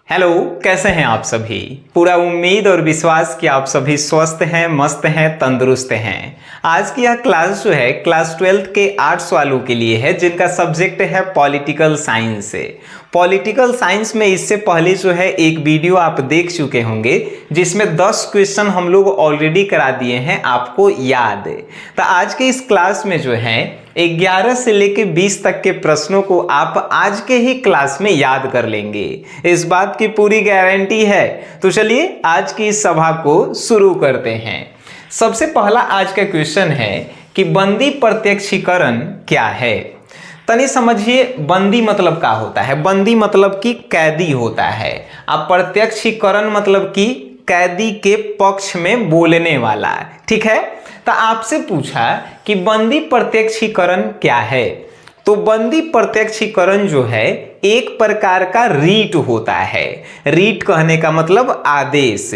Hello, कैसे हैं आप सभी। पूरा उम्मीद और विश्वास कि आप सभी स्वस्थ हैं, मस्त हैं, तंदुरुस्त हैं। आज की यह क्लास जो है क्लास 12th के आर्ट्स वालों के लिए है, जिनका सब्जेक्ट है पॉलिटिकल साइंस से। पॉलिटिकल साइंस में इससे पहले जो है एक वीडियो आप देख चुके होंगे, जिसमें 10 क्वेश्चन हम लोग ऑलरेडी करा दिए हैं, आपको याद है। तो आज के इस क्लास में जो है 11 से लेके 20 तक के प्रश्नों को आप आज के ही क्लास में याद कर लेंगे, इस बात की पूरी गारंटी है। तो चलिए आज की इस सभा को शुरू करते हैं। सबसे पहला आज का क्वेश्चन है कि बंदी प्रत्यक्षीकरण क्या है। तनी समझिए, बंदी मतलब क्या होता है। बंदी मतलब कि कैदी होता है। अब प्रत्यक्षीकरण मतलब कि कैदी के पक्ष में बोलने वाला, ठीक है। तो आपसे पूछा कि बंदी प्रत्यक्षीकरण क्या है। तो बंदी प्रत्यक्षीकरण जो है एक प्रकार का रीट होता है। रीट कहने का मतलब आदेश,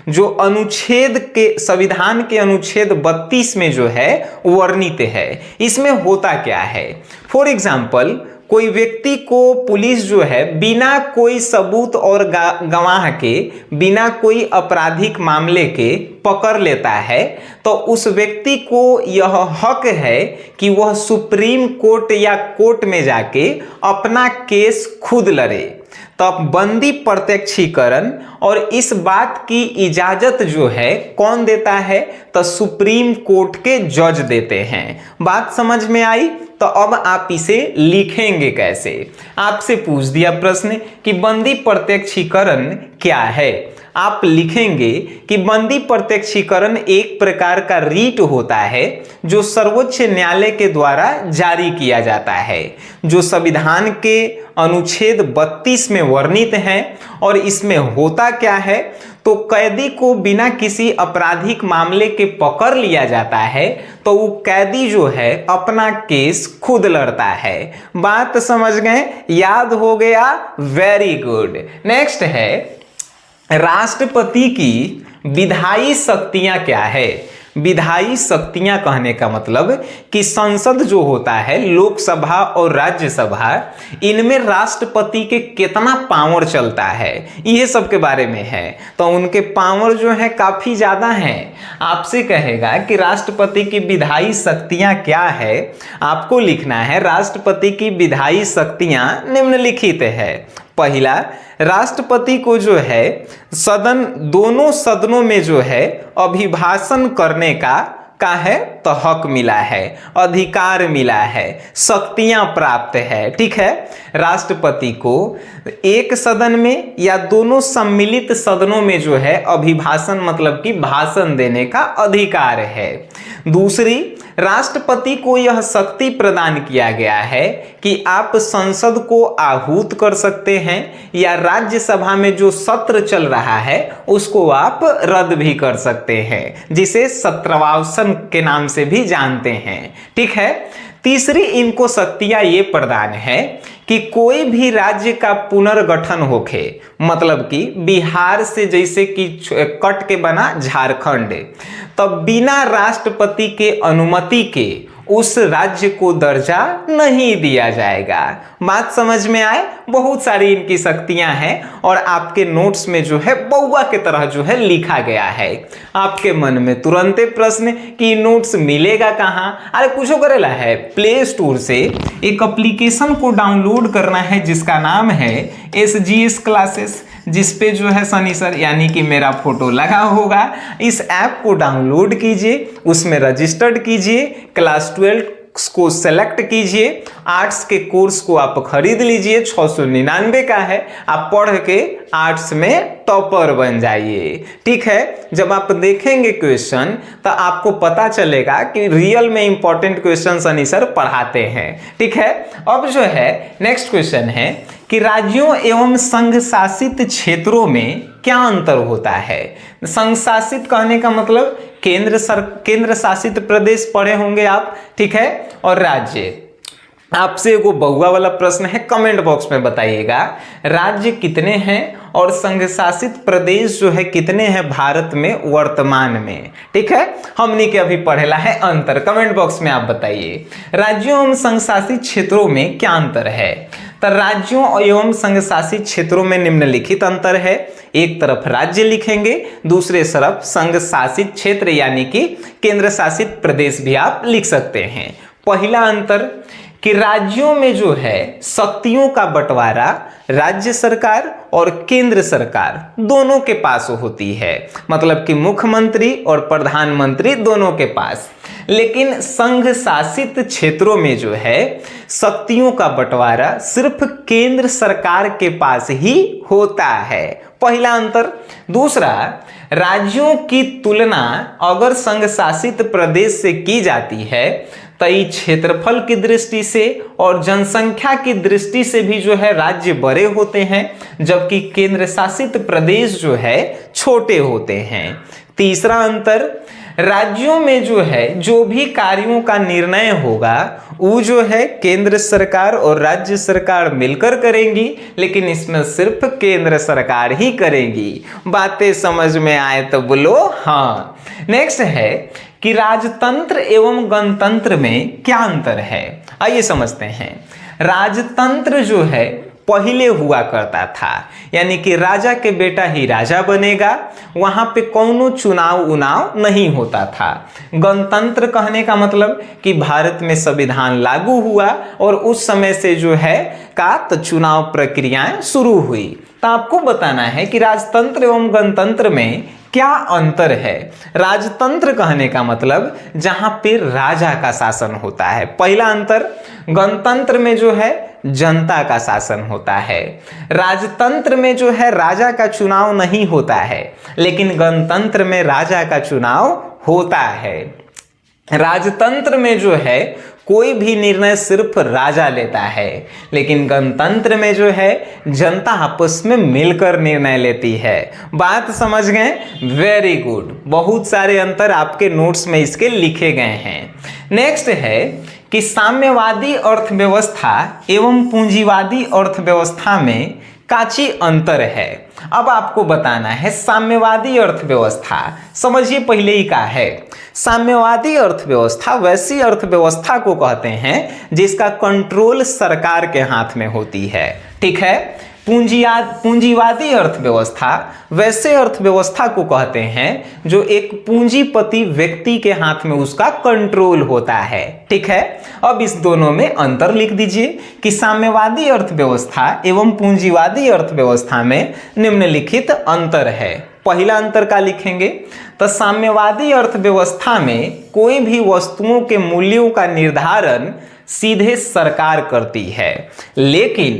जो अनुच्छेद के संविधान के अनुच्छेद 32 में जो है वर्णित है। इसमें होता क्या है, फॉर एग्जाम्पल कोई व्यक्ति को पुलिस जो है बिना कोई सबूत और गवाह के, बिना कोई आपराधिक मामले के पकड़ लेता है, तो उस व्यक्ति को यह हक है कि वह सुप्रीम कोर्ट या कोर्ट में जाके अपना केस खुद लड़े। तो बंदी प्रत्यक्षीकरण और इस बात की इजाजत जो है कौन देता है, तो सुप्रीम कोर्ट के जज देते हैं। बात समझ में आई। तो अब आप इसे लिखेंगे कैसे। आपसे पूछ दिया प्रश्न कि बंदी प्रत्यक्षीकरण क्या है। आप लिखेंगे कि बंदी प्रत्यक्षीकरण एक प्रकार का रीट होता है जो सर्वोच्च न्यायालय के द्वारा जारी किया जाता है, जो संविधान के अनुच्छेद 32 में वर्णित है। और इसमें होता क्या है, तो कैदी को बिना किसी आपराधिक मामले के पकड़ लिया जाता है, तो वो कैदी जो है अपना केस खुद लड़ता है। बात समझ गए, याद हो गया, वेरी गुड। नेक्स्ट है राष्ट्रपति की विधायी शक्तियां क्या है। विधायी शक्तियां कहने का मतलब कि संसद जो होता है, लोकसभा और राज्यसभा, इनमें राष्ट्रपति के कितना पावर चलता है, ये सब के बारे में है। तो उनके पावर जो है काफी ज्यादा हैं। आपसे कहेगा कि राष्ट्रपति की विधायी शक्तियां क्या है, आपको लिखना है राष्ट्रपति की विधायी शक्तियां निम्नलिखित है। पहला, राष्ट्रपति को जो है दोनों सदनों में जो है अभिभाषण करने का है तो हक मिला है, अधिकार मिला है, शक्तियां प्राप्त है, ठीक है। राष्ट्रपति को एक सदन में या दोनों सम्मिलित सदनों में जो है अभिभाषण मतलब कि भाषण देने का अधिकार है। दूसरी, राष्ट्रपति को यह शक्ति प्रदान किया गया है कि आप संसद को आहूत कर सकते हैं या राज्यसभा में जो सत्र चल रहा है उसको आप रद्द भी कर सकते हैं, जिसे सत्रवासन के नाम से भी जानते हैं, ठीक है। तीसरी इनको शक्तियां ये प्रदान है कि कोई भी राज्य का पुनर्गठन होखे, मतलब कि बिहार से जैसे कि कट के बना झारखंड, तब बिना राष्ट्रपति के अनुमति के उस राज्य को दर्जा नहीं दिया जाएगा। बात समझ में आए। बहुत सारी इनकी शक्तियां हैं और आपके नोट्स में जो है बउआ के तरह जो है लिखा गया है। आपके मन में तुरंत प्रश्न कि नोट्स मिलेगा कहाँ। अरे कुछ करेला है, प्ले स्टोर से एक एप्लीकेशन को डाउनलोड करना है जिसका नाम है SGS क्लासेस, जिसपे जो है सनी सर यानी कि मेरा फोटो लगा होगा। इस ऐप को डाउनलोड कीजिए, उसमें रजिस्टर्ड कीजिए, क्लास 12 को सेलेक्ट कीजिए, आर्ट्स के कोर्स को आप खरीद लीजिए, 699 का है। आप पढ़ के आर्ट्स में टॉपर बन जाइए, ठीक है। जब आप देखेंगे क्वेश्चन तो आपको पता चलेगा कि रियल में इंपॉर्टेंट क्वेश्चन सनी सर पढ़ाते हैं, ठीक है। अब जो है नेक्स्ट क्वेश्चन है कि राज्यों एवं संघ शासित क्षेत्रों में क्या अंतर होता है। संघ शासित कहने का मतलब केंद्र शासित प्रदेश पढ़े होंगे आप, ठीक है। और राज्य, आपसे एगो बउआ वाला प्रश्न है, कमेंट बॉक्स में बताइएगा राज्य कितने हैं और संघ शासित प्रदेश जो है कितने हैं भारत में वर्तमान में, ठीक है। हमने के अभी पढ़ेला है अंतर। कमेंट बॉक्स में आप बताइए राज्यों एवं संघ शासित क्षेत्रों में क्या अंतर है। तो राज्यों एवं संघ शासित क्षेत्रों में निम्नलिखित अंतर है। एक तरफ राज्य लिखेंगे, दूसरे तरफ संघ शासित क्षेत्र यानी कि केंद्र शासित प्रदेश भी आप लिख सकते हैं। पहला अंतर कि राज्यों में जो है शक्तियों का बंटवारा राज्य सरकार और केंद्र सरकार दोनों के पास होती है, मतलब कि मुख्यमंत्री और प्रधानमंत्री दोनों के पास। लेकिन संघ शासित क्षेत्रों में जो है शक्तियों का बंटवारा सिर्फ केंद्र सरकार के पास ही होता है, पहला अंतर। दूसरा, राज्यों की तुलना अगर संघ शासित प्रदेश से की जाती है तो क्षेत्रफल की दृष्टि से और जनसंख्या की दृष्टि से भी जो है राज्य बड़े होते हैं, जबकि केंद्र शासित प्रदेश जो है छोटे होते हैं। तीसरा अंतर, राज्यों में जो है जो भी कार्यों का निर्णय होगा वो जो है केंद्र सरकार और राज्य सरकार मिलकर करेंगी, लेकिन इसमें सिर्फ केंद्र सरकार ही करेंगी। बातें समझ में आए तो बोलो हाँ। नेक्स्ट है कि राजतंत्र एवं गणतंत्र में क्या अंतर है, आइए समझते हैं। राजतंत्र जो है पहले हुआ करता था, यानी कि राजा के बेटा ही राजा बनेगा, वहां पे कौनो चुनाव उनाव नहीं होता था। गणतंत्र कहने का मतलब कि भारत में संविधान लागू हुआ और उस समय से जो है तो चुनाव प्रक्रियाएं शुरू हुई। तो आपको बताना है कि राजतंत्र एवं गणतंत्र में क्या अंतर है। राजतंत्र कहने का मतलब जहां पे राजा का शासन होता है, पहला अंतर। गणतंत्र में जो है जनता का शासन होता है। राजतंत्र में जो है राजा का चुनाव नहीं होता है, लेकिन गणतंत्र में राजा का चुनाव होता है। राजतंत्र में जो है कोई भी निर्णय सिर्फ राजा लेता है, लेकिन गणतंत्र में जो है जनता आपस में मिलकर निर्णय लेती है। बात समझ गए? Very good. बहुत सारे अंतर आपके नोट्स में इसके लिखे गए हैं। नेक्स्ट है कि साम्यवादी अर्थव्यवस्था एवं पूंजीवादी अर्थव्यवस्था में काची अंतर है। अब आपको बताना है साम्यवादी अर्थव्यवस्था, समझिए पहले ही क्या है। साम्यवादी अर्थव्यवस्था वैसी अर्थव्यवस्था को कहते हैं जिसका कंट्रोल सरकार के हाथ में होती है, ठीक है। पूंजीवादी अर्थव्यवस्था वैसे अर्थव्यवस्था को कहते हैं जो एक पूंजीपति व्यक्ति के हाथ में उसका कंट्रोल होता है, ठीक है। अब इस दोनों में अंतर लिख दीजिए कि साम्यवादी अर्थव्यवस्था एवं पूंजीवादी अर्थव्यवस्था में निम्नलिखित अंतर है। पहला अंतर का लिखेंगे तो साम्यवादी अर्थव्यवस्था में कोई भी वस्तुओं के मूल्यों का निर्धारण सीधे सरकार करती है, लेकिन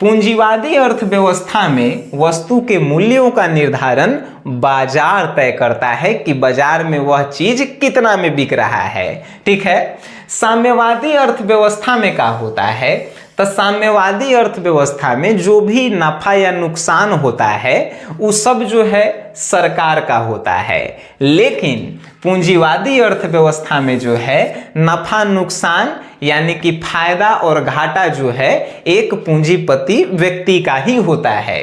पूंजीवादी अर्थव्यवस्था में वस्तु के मूल्यों का निर्धारण बाजार तय करता है कि बाजार में वह चीज कितना में बिक रहा है, ठीक है। साम्यवादी अर्थव्यवस्था में क्या होता है तो साम्यवादी अर्थव्यवस्था में जो भी नफा या नुकसान होता है वो सब जो है सरकार का होता है, लेकिन पूंजीवादी अर्थव्यवस्था में जो है नफा नुकसान यानी कि फायदा और घाटा जो है एक पूंजीपति व्यक्ति का ही होता है।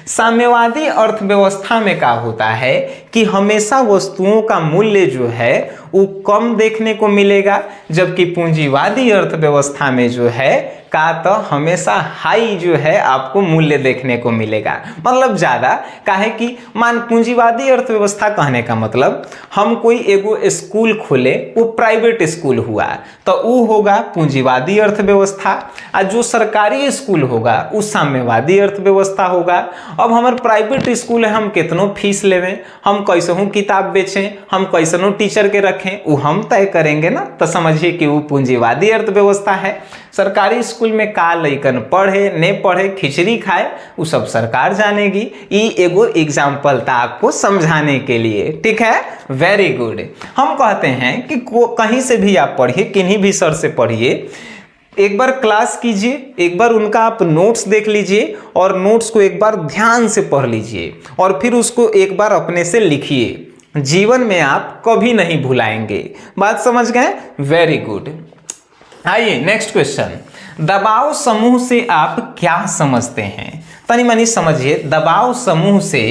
साम्यवादी अर्थव्यवस्था में क्या होता है कि हमेशा वस्तुओं का मूल्य जो है वो कम देखने को मिलेगा, जबकि पूंजीवादी अर्थव्यवस्था में जो है का तो हमेशा हाई जो है आपको मूल्य देखने को मिलेगा, मतलब ज्यादा। काहे कि मान पूंजीवादी अर्थव्यवस्था कहने का मतलब हम कोई एगो स्कूल खोले, वो प्राइवेट स्कूल हुआ तो वो होगा पूंजीवादी अर्थव्यवस्था, और जो सरकारी स्कूल होगा वो साम्यवादी अर्थव्यवस्था होगा। अब हमारे प्राइवेट स्कूल है, हम कितनों फीस लेवें, हम कैसों किताब बेचें, हम कैसनों टीचर के रखें, वो हम तय करेंगे ना, तो समझिए कि वो पूंजीवादी अर्थव्यवस्था है। सरकारी स्कूल में का लइकन पढ़े ने पढ़े खिचड़ी खाए वो सब सरकार जानेगी। ये एगो एग्जाम्पल था आपको समझाने के लिए, ठीक है। Very good. हम कहते हैं कि कहीं से भी आप पढ़िए, किन्हीं भी सर से पढ़िए, एक बार क्लास कीजिए, एक बार उनका आप नोट्स देख लीजिए और नोट्स को एक बार ध्यान से पढ़ लीजिए और फिर उसको एक बार अपने से लिखिए। जीवन में आप कभी नहीं भुलाएंगे। बात समझ गए? Very good. आइए नेक्स्ट क्वेश्चन। दबाव समूह से आप क्या समझते हैं? तनी मनी समझिए, दबाव समूह से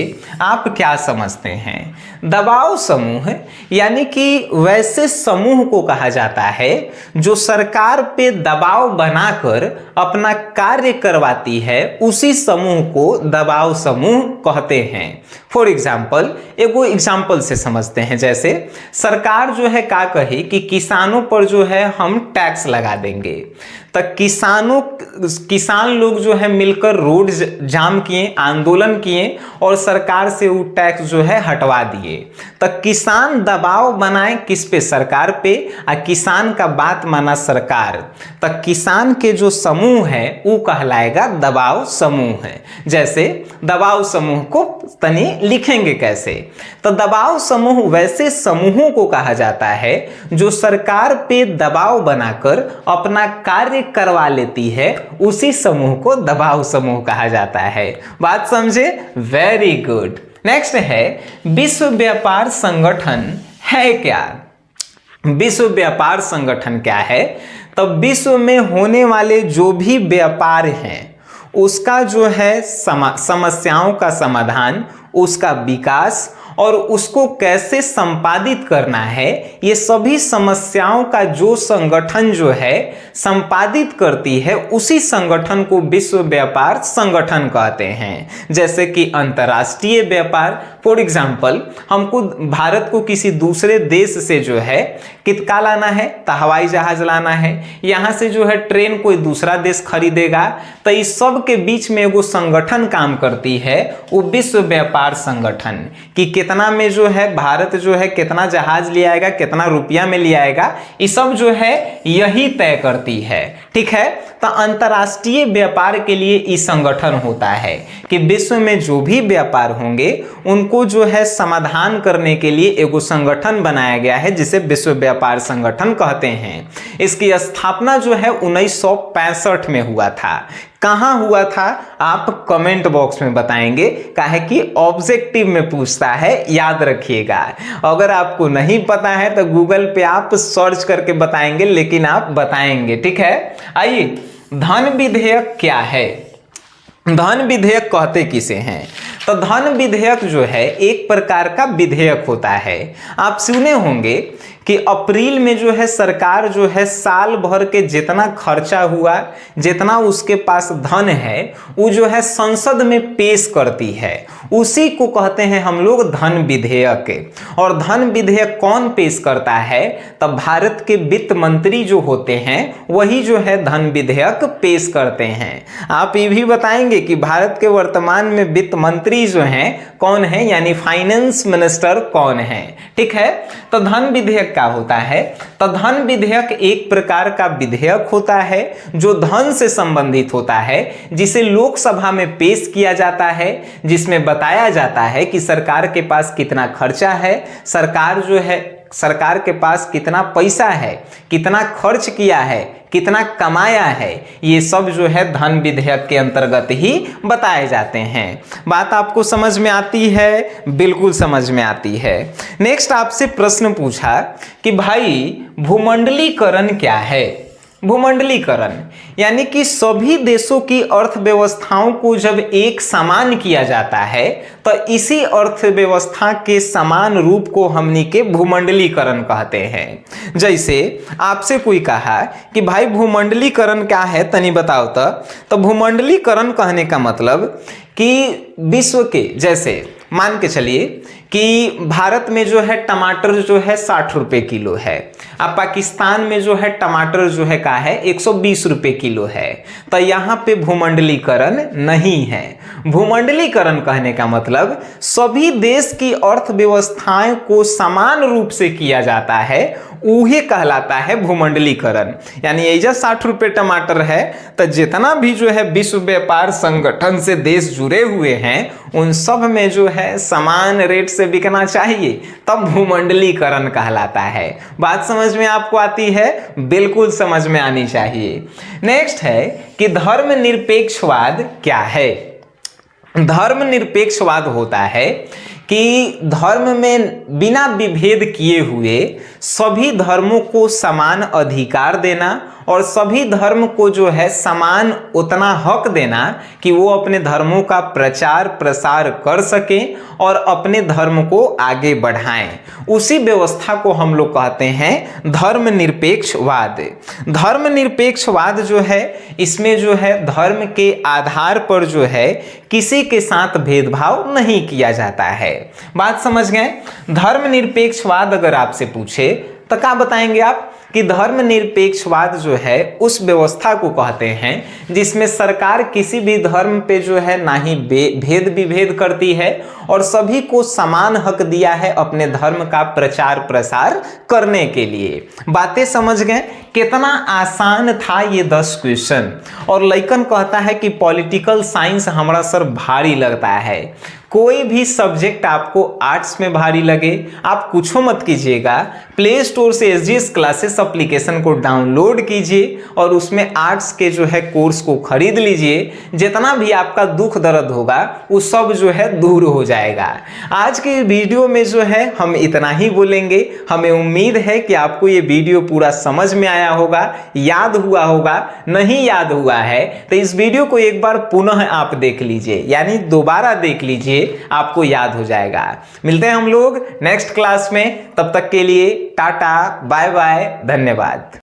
आप क्या समझते हैं? दबाव समूह यानी कि वैसे समूह को कहा जाता है जो सरकार पे दबाव बनाकर अपना कार्य करवाती है, उसी समूह को दबाव समूह कहते हैं। फॉर एग्जाम्पल, एगो एग्जाम्पल से समझते हैं। जैसे सरकार जो है का कही कि किसानों पर जो है हम टैक्स लगा देंगे, तो किसान लोग जो है मिलकर रोड जाम किए, आंदोलन किए और सरकार से वो टैक्स जो है हटवा दिए। तो किसान दबाव बनाए किस पे? सरकार पे, और किसान का बात माना सरकार, तो किसान के जो समूह है वो कहलाएगा दबाव समूह है। जैसे दबाव समूह को तनी लिखेंगे कैसे? तो दबाव समूह वैसे समूहों को कहा जाता है जो सरकार पे दबाव बनाकर अपना कार्य करवा लेती है, उसी समूह को दबाव समूह कहा जाता है। बात समझे? Very good. नेक्स्ट है, विश्व व्यापार संगठन है क्या? विश्व व्यापार संगठन क्या है? तो विश्व में होने वाले जो भी व्यापार हैं उसका जो है समस्याओं का समाधान, उसका विकास और उसको कैसे संपादित करना है, ये सभी समस्याओं का जो संगठन जो है संपादित करती है, उसी संगठन को विश्व व्यापार संगठन कहते हैं। जैसे कि अंतर्राष्ट्रीय व्यापार, फॉर एग्जाम्पल हमको भारत को किसी दूसरे देश से जो है कितना लाना है? तो हवाई जहाज लाना है। यहाँ से जो है ट्रेन कोई दूसरा देश खरीदेगा, तो इस सब के बीच में एगो संगठन काम करती है, वो विश्व व्यापार संगठन। कि कितना में जो है भारत जो है कितना जहाज ले आएगा, कितना रुपया में ले आएगा, ये सब जो है यही तय करती है। ठीक है, तो अंतर्राष्ट्रीय व्यापार के लिए ये संगठन होता है कि विश्व में जो भी व्यापार होंगे उनको जो है समाधान करने के लिए एगो संगठन बनाया गया है, जिसे विश्व व्यापार संगठन कहते हैं। इसकी स्थापना जो है 1965 में हुआ था। कहाँ हुआ था आप कमेंट बॉक्स में बताएंगे, काहे कि ऑब्जेक्टिव में पूछता है, याद रखिएगा। अगर आपको नहीं पता है तो गूगल पे आप सर्च करके बताएंगे, लेकिन आप बताएंगे। ठीक है, आइए, धन विधेयक क्या है? धन विधेयक कहते किसे हैं? तो धन विधेयक जो है एक प्रकार का विधेयक होता है। आप सुने होंगे कि अप्रैल में जो है सरकार जो है साल भर के जितना खर्चा हुआ, जितना उसके पास धन है, वो जो है संसद में पेश करती है, उसी को कहते हैं हम लोग धन विधेयक। और धन विधेयक कौन पेश करता है? तब भारत के वित्त मंत्री जो होते हैं वही जो है धन विधेयक पेश करते हैं। आप ये भी बताएंगे कि भारत के वर्तमान में वित्त मंत्री जो हैं कौन है, यानी फाइनेंस मिनिस्टर कौन है। ठीक है, तो धन विधेयक क्या होता है? तो धन विधेयक एक प्रकार का विधेयक होता है जो धन से संबंधित होता है, जिसे लोकसभा में पेश किया जाता है, जिसमें बताया जाता है कि सरकार के पास कितना खर्चा है, सरकार के पास कितना पैसा है, कितना खर्च किया है, कितना कमाया है, ये सब जो है धन विधेयक के अंतर्गत ही बताए जाते हैं। बात आपको समझ में आती है? बिल्कुल समझ में आती है। नेक्स्ट आपसे प्रश्न पूछा कि भाई भूमंडलीकरण क्या है? भूमंडलीकरण यानी कि सभी देशों की अर्थव्यवस्थाओं को जब एक समान किया जाता है तो इसी अर्थव्यवस्था के समान रूप को हमनी के भूमंडलीकरण कहते हैं। जैसे आपसे कोई कहा कि भाई भूमंडलीकरण क्या है, तनी बताओ तो भूमंडलीकरण कहने का मतलब कि विश्व के, जैसे मान के चलिए कि भारत में जो है टमाटर जो है 60 रुपए किलो है, अब पाकिस्तान में जो है टमाटर जो है का है 120 रुपए किलो है, तो यहाँ पे भूमंडलीकरण नहीं है। भूमंडलीकरण कहने का मतलब सभी देश की अर्थव्यवस्थाएं को समान रूप से किया जाता है, उहे कहलाता है भूमंडलीकरण। यानी ऐजा 60 रुपए टमाटर है तो जितना भी जो है विश्व व्यापार संगठन से देश जुड़े हुए हैं उन सब में जो है समान रेट से बिकना चाहिए, तब भूमंडलीकरण कहलाता है। बात समझ में आपको आती है? बिल्कुल समझ में आनी चाहिए। नेक्स्ट है कि धर्मनिरपेक्षवाद क्या है? धर्मनिरपेक्षवाद होता है कि धर्म में बिना विभेद किए हुए सभी धर्मों को समान अधिकार देना और सभी धर्म को जो है समान उतना हक देना कि वो अपने धर्मों का प्रचार प्रसार कर सकें और अपने धर्म को आगे बढ़ाएं। उसी व्यवस्था को हम लोग कहते हैं धर्मनिरपेक्षवाद। धर्मनिरपेक्षवाद जो है इसमें जो है धर्म के आधार पर जो है किसी के साथ भेदभाव नहीं किया जाता है। बात समझ गए? धर्मनिरपेक्षवाद अगर आपसे पूछे तो क्या बताएंगे आप कि धर्मनिरपेक्षवाद जो है उस व्यवस्था को कहते हैं जिसमें सरकार किसी भी धर्म पे जो है ना ही भेद विभेद करती है और सभी को समान हक दिया है अपने धर्म का प्रचार प्रसार करने के लिए। बातें समझ गए? कितना आसान था ये 10 क्वेश्चन। और लइकन कहता है कि पॉलिटिकल साइंस हमारा सर भारी लगता है। कोई भी सब्जेक्ट आपको आर्ट्स में भारी लगे आप कुछ मत कीजिएगा, प्ले स्टोर से SGS क्लासेस एप्लीकेशन को डाउनलोड कीजिए और उसमें आर्ट्स के जो है कोर्स को खरीद लीजिए। जितना भी आपका दुख दर्द होगा वो सब जो है दूर हो जाएगा। आज के वीडियो में जो है हम इतना ही बोलेंगे। हमें उम्मीद है कि आपको ये वीडियो पूरा समझ में आया होगा, याद हुआ होगा। नहीं याद हुआ है तो इस वीडियो को एक बार पुनः आप देख लीजिए, यानी दोबारा देख लीजिए, आपको याद हो जाएगा। मिलते हैं हम लोग नेक्स्ट क्लास में, तब तक के लिए टाटा बाय बाय, धन्यवाद।